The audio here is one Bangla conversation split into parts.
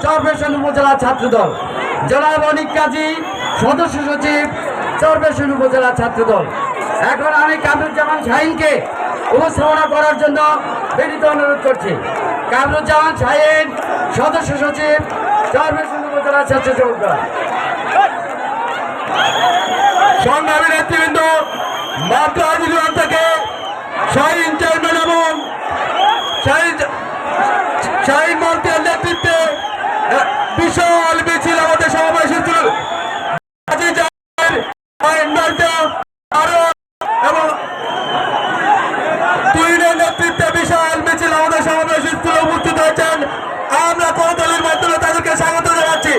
চরফ্যাশন উপজেলা ছাত্রদল, জনাব অনিক কাজী সদস্য সচিব চরফ্যাশন উপজেলা ছাত্রদল। এখন আমি কামরুজ্জামান শাহিনকে উপস্থাপনা করার জন্য বিনীত অনুরোধ করছি। কামরুজ্জামান শাহিন, সদস্য সচিব চরফ্যাশন উপজেলা ছাত্রদল। সংগ্রামী নেতৃবৃন্দ, মাত্র আদিলগঞ্জ থেকে শাহিন চেয়ারম্যান এবং শাহিন মালতিয়ার নেতৃত্বে বিশাল মিছিল আমাদের সমাবেশ ছিল এবং তুহিনের নেতৃত্বে বিশাল মিছিল আমাদের সমাবেশ স্থলে উপস্থিত হয়েছেন। আমরা করতালির মাধ্যমে তাদেরকে স্বাগত জানাচ্ছি।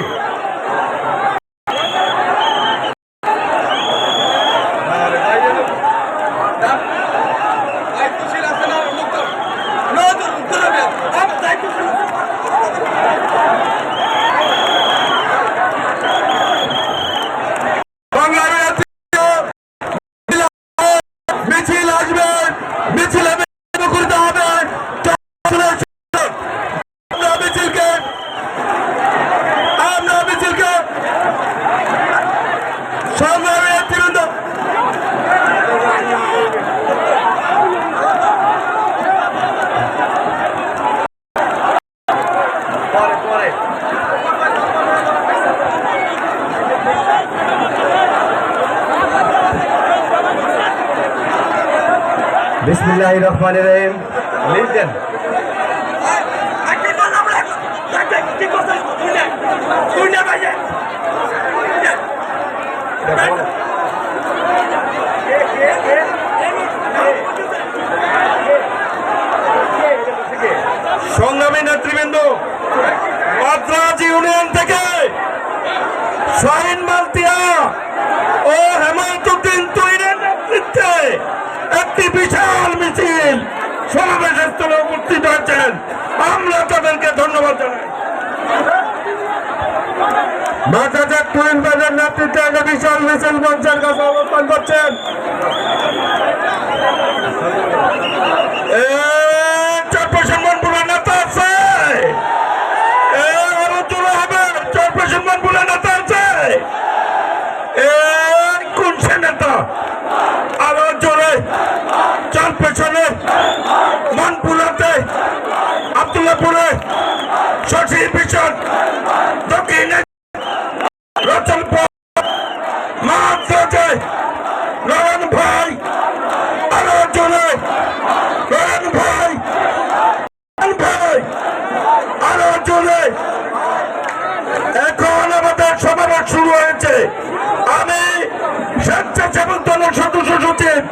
মিছিল আসবে, মিছিলে করতে হবে আমরা মিছিলকে সংগ্রামী নেতৃবৃন্দ বিসমিল্লাহির রহমানির রহিম। লিখেন সংগ্রামী নেতৃবৃন্দ, মাদ্রাজ ইউনিয়ন থেকে শাহিন মালতিয়া ও হেমায়তুদ্দিন তুহিনের নেতৃত্বে একটি বিশাল মিছিল সমাবেশ স্থলে উপস্থিত হয়েছেন। আমরা তাদেরকে ধন্যবাদ জানাই। মাদ্রাজ তুহিন ভাইয়ের নেতৃত্বে একটা বিশাল মিছিল মঞ্চের কাছে অবস্থান করছেন। চরফ্যাশন মনপুরের নেতা আছে, আলোচনা হবে। চরফ্যাশন মনপুরের নেতা আছে, কোন সে নেতা? আরো জোরে চরফ্যাশনে মনপুরাতে আব্দুল্লাহপুরে শশী ভীষণ দক্ষিণে রচনপুর মাদ্রাজে রয়ন ভাই, আরো জোরে রয়ন ভাই, ভাই আরো জোরে। এখন আমাদের সমাবেশ শুরু হয়েছে। আমি স্বেচ্ছাসেবক দলের সদস্য সচিব